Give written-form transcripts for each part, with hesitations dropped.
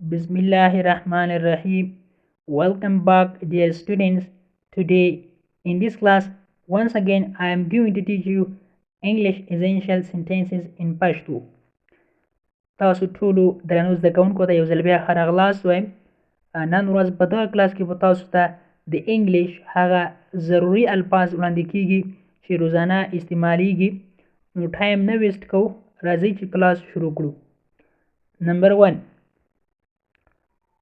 Bismillahirrahmanirrahim. Welcome back, dear students. Today, in this class, once again, I am going to teach you English essential sentences in Pashto. تاسو ټولو درنو زده کوونکو ته یو ځل بیا ښه راغلاست وایم. نن ورځ په دغه کلاس کې به تاسو ته د انګلیش هغه ضروري الفاظ وړاندې کیږي چې روزانه استعمالیږي. نو ټایم نه ویسټ کوو، راځئ چې کلاس شروع کړو. نمبر 1.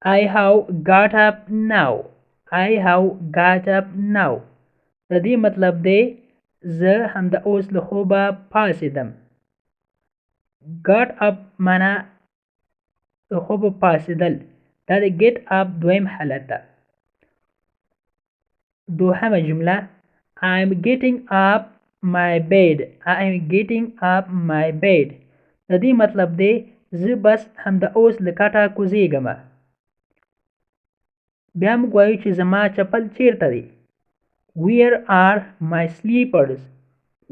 I have got up now. I have got up now. د دې مطلب دی زه همدا اوس له خوبه پاڅېدم. got up معنا د خوبه پاڅېدل، دا د get up دویم حالت ده. دوهمه جمله I am getting up my bed. I am getting up my bed. د دې مطلب دی زه بس همدا اوس له کټه کوزېږم. بیا موږ وایو چې زما چپل چیرته دی. Where are my slippers?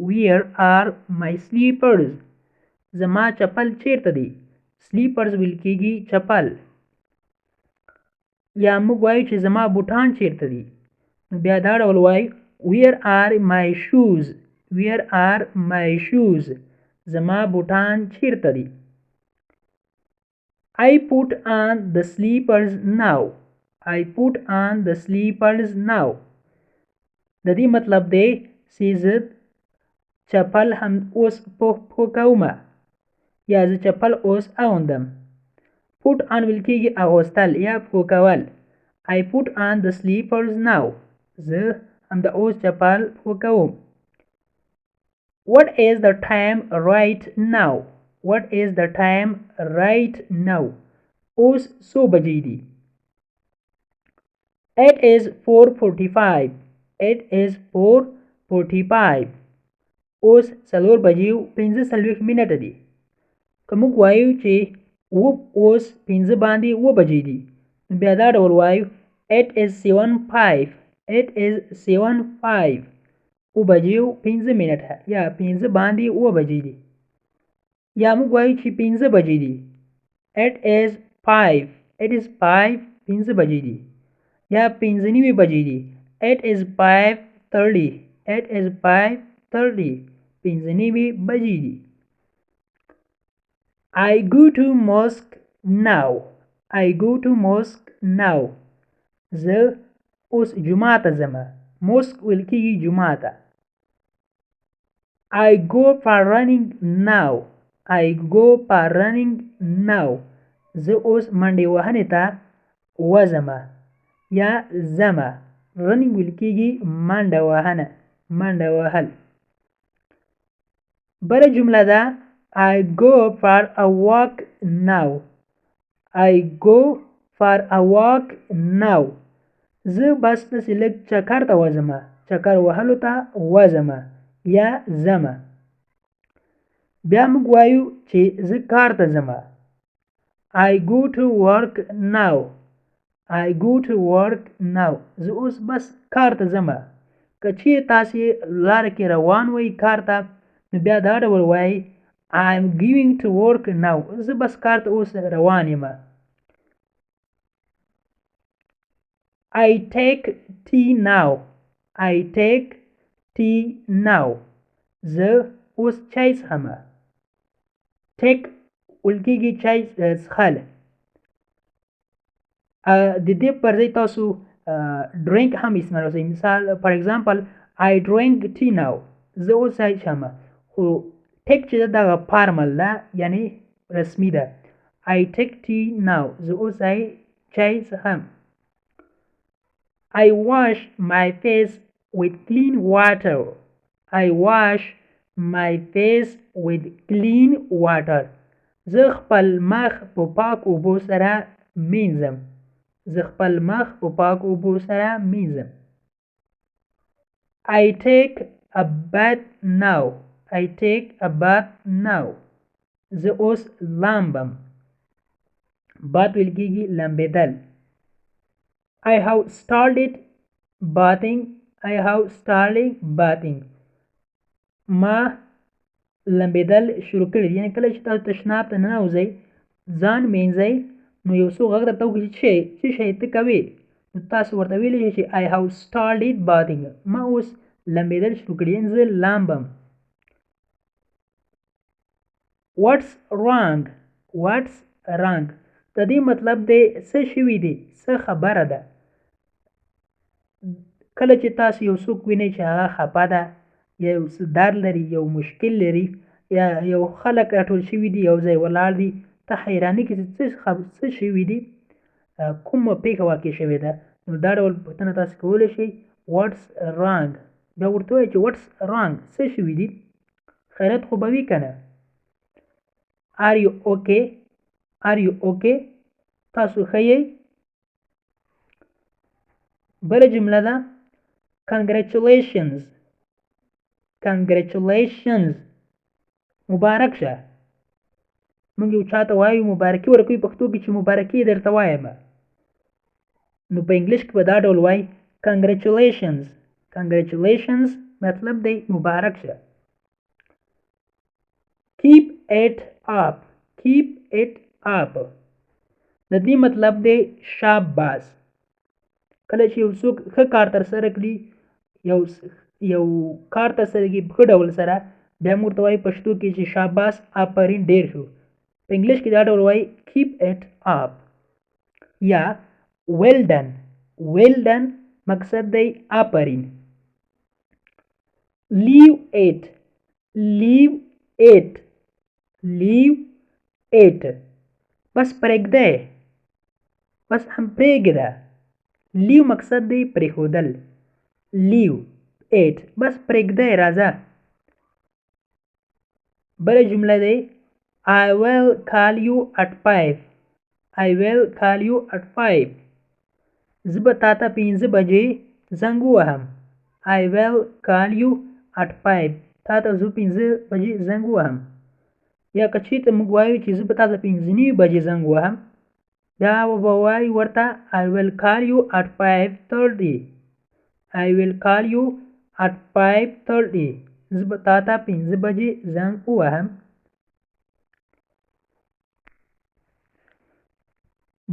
Where are my slippers? زما چپل چیرته دی. slippers ویل کېږي چپل. یا موږ وایو چې زما بوټان چیرته دي. نو بیا دا ډول وایو Where are my shoes? Where are my shoes? زما بوټان چیرته دي. I put on the slippers now. I put on the slippers now. د دې مطلب دی چې زه چپل هم اوس پښو کوم یا زه چپل اوس اغوندم. put on ویل کېږي اغوستل یا پښو کول. I put on the slippers now. زه همدا اوس چپل پښو کوم. What is the time right now? What is the time right now? اوس څو بجې دي. It is 4:45. It is 4:45. اوس 4 بجې 45 منټه دي. که موږ وایو چې اوس 5 باندې 7 بجې دي، بیا دا ډول وایو It is 7:05. It is 7:05. 7 بجې 5 منټه یا 5 باندې 7 بجې دي. یا موږ وایو چې 5 بجې دي. It is 5. It is 5. 5 بجې دي. یا 5:30 بجې دي. It is 5:30. It is 5:30. 5:30 بجې دي. I go to mosque now. I go to mosque now. زه اوس جمعه ته ځم. mosque ویل کېږي جمعه ته. I go for running now. I go for running now. زه اوس منډې وهنې ته وځم یا ځمه. running ویل کېږي منډه وهنه، منډه وهل. بله جمله ده I go for a walk now. I go for a walk now. زه بس داسې لږ چکر ته وځم، چکر وهلو ته وځم یا ځمه. بیا موږ وایو چې زه کار ته ځم. I go to work now. I go to work now. زه اوس بس کار ته ځم. که چیرې تاسې لاره کې روان وئ کار ته، نو بیا دا ډول وایي I am going to work now. زه بس کار ته اوس روان یم. I take tea now. I take tea now. زه اوس چای څښم. take ویل کېږي چای څښل. د دې پر ځای تاسو drink هم استعمالولی. مثال for example I drink tea now. زه اوس چای څښم. خو take چې دغه فارمل ده یعنی رسمي ده. I take tea now. زه اوس چای څښم. I wash my face with clean water. I wash my face with clean water. زه خپل مخ په پاک اوبو سره مینځم. زه خپل مخ په پاک اوبو سره مینځم. I take a bath now. I take a bath now. زه اوس لامبم. bath ویل کېږي لامبېدل. I have started bathing. I have started bathing. ما لامبېدل شروع کړي. یعنې کله چې تاسو تشناب ته ننوځئ ځان مینځئ نو یو څوک غږ درته وکړي چې څه شی ته کوې نو تاسو ورته ویلی شئ چې I have started bathing. ما اوس لمبېدل شروع کړي یعنې زه لامبم. What's wrong? What's wrong? د دې مطلب دی څه شوي دي، څه خبره ده. کله چې تاسو یو څوک وینئ چې هغه خفه ده یا یو څه درد لري، یو مشکل لري، یا یو خلک راټول شوي دي یو ځای ولاړ دي، ته حیراني کې څه شوي دي، کومه پېښه واقع شوې ده، نو دا ډول پوښتنه تاسو کولی شئ What's wrong؟ بیا ورته ووایئ چې What's wrong؟ څه شوي دي، خیریت خو به وي که نه. Are you okay؟ Are you okay؟ تاسو ښه یئ؟ بله جمله ده Congratulations. Congratulations. مبارک شه. موږ یو چاته وایو مبارکي ورکوي پښتو کې چې مبارکي درته وایم، نو په انګلیش کې به دا ډول وایي Congratulations. Congratulations مطلب دی مبارک شه. Keep it up. Keep it up د دې مطلب دی شاباس. کله چې یو څوک ښه کار ترسره کړي، یو کار ترسره کړي په ښه ډول سره، بیا موږ ورته وایي پښتو کې چې شاباس آفرین ډېر ښه. په انګلیش کې دا ډول وایي keep it up یا well done. well done مقصد دی آفرین. leave it. leave it. leave it بس پرېږده، بس هم پرېږده. leave مقصد دی پرېښودل. leave it بس پرېږده راځه. بله جمله دی I will call you at 5. I will call you at 5. زه به تا ته 5 بجې زنګ ووهم. I will call you at 5. تا ته زه 5 بجې زنګ ووهم. یا که چېرته موږ وایو چې زه به تا ته 5:30 بجې زنګ ووهم، بیا به وایو ورته I will call you at 5:30. I will call you at 5:30. زه به تا ته 5 بجې زنګ ووهم.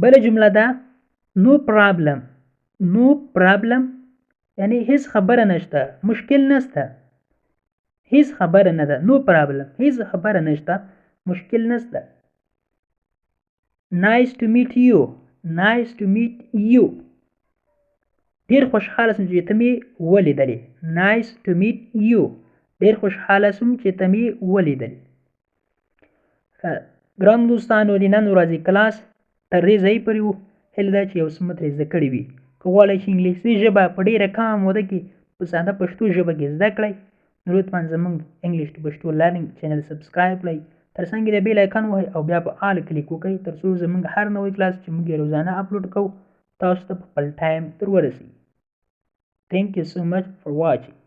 بله جمله ده no problem. no problem یعنی هیڅ خبره نشته، مشکل نشته، هیڅ خبره نه ده. no problem هیڅ خبره نشته، مشکل نشته. nice to meet you. nice to meet you ډېر خوشحاله سوم چې ته مې ولیدلې. nice to meet you ډېر خوشحاله سوم چې ته مې ولیدلې. ګرانو دوستانو د نن ورځې کلاس تر دې ځای پورې و. هیله ده چې یو څه مو ترې زده کړي وي. که غواړئ چې انګلیسي ژبه په ډېره کمه موده کې په ساده پښتو ژبه کې زده کړئ، نو لطفا زموږ انګلیش ټو پښتو لرنینګ چینل سبسکرایب کړئ، تر څنګ د بیل آیکن ووهئ او بیا په آل کلیک وکړئ، تر څو زموږ هر نوی کلاس چې موږ یې روزانه اپلوډ کوو تاسو ته په خپل ټایم در ورسي. Thank you so much for watching.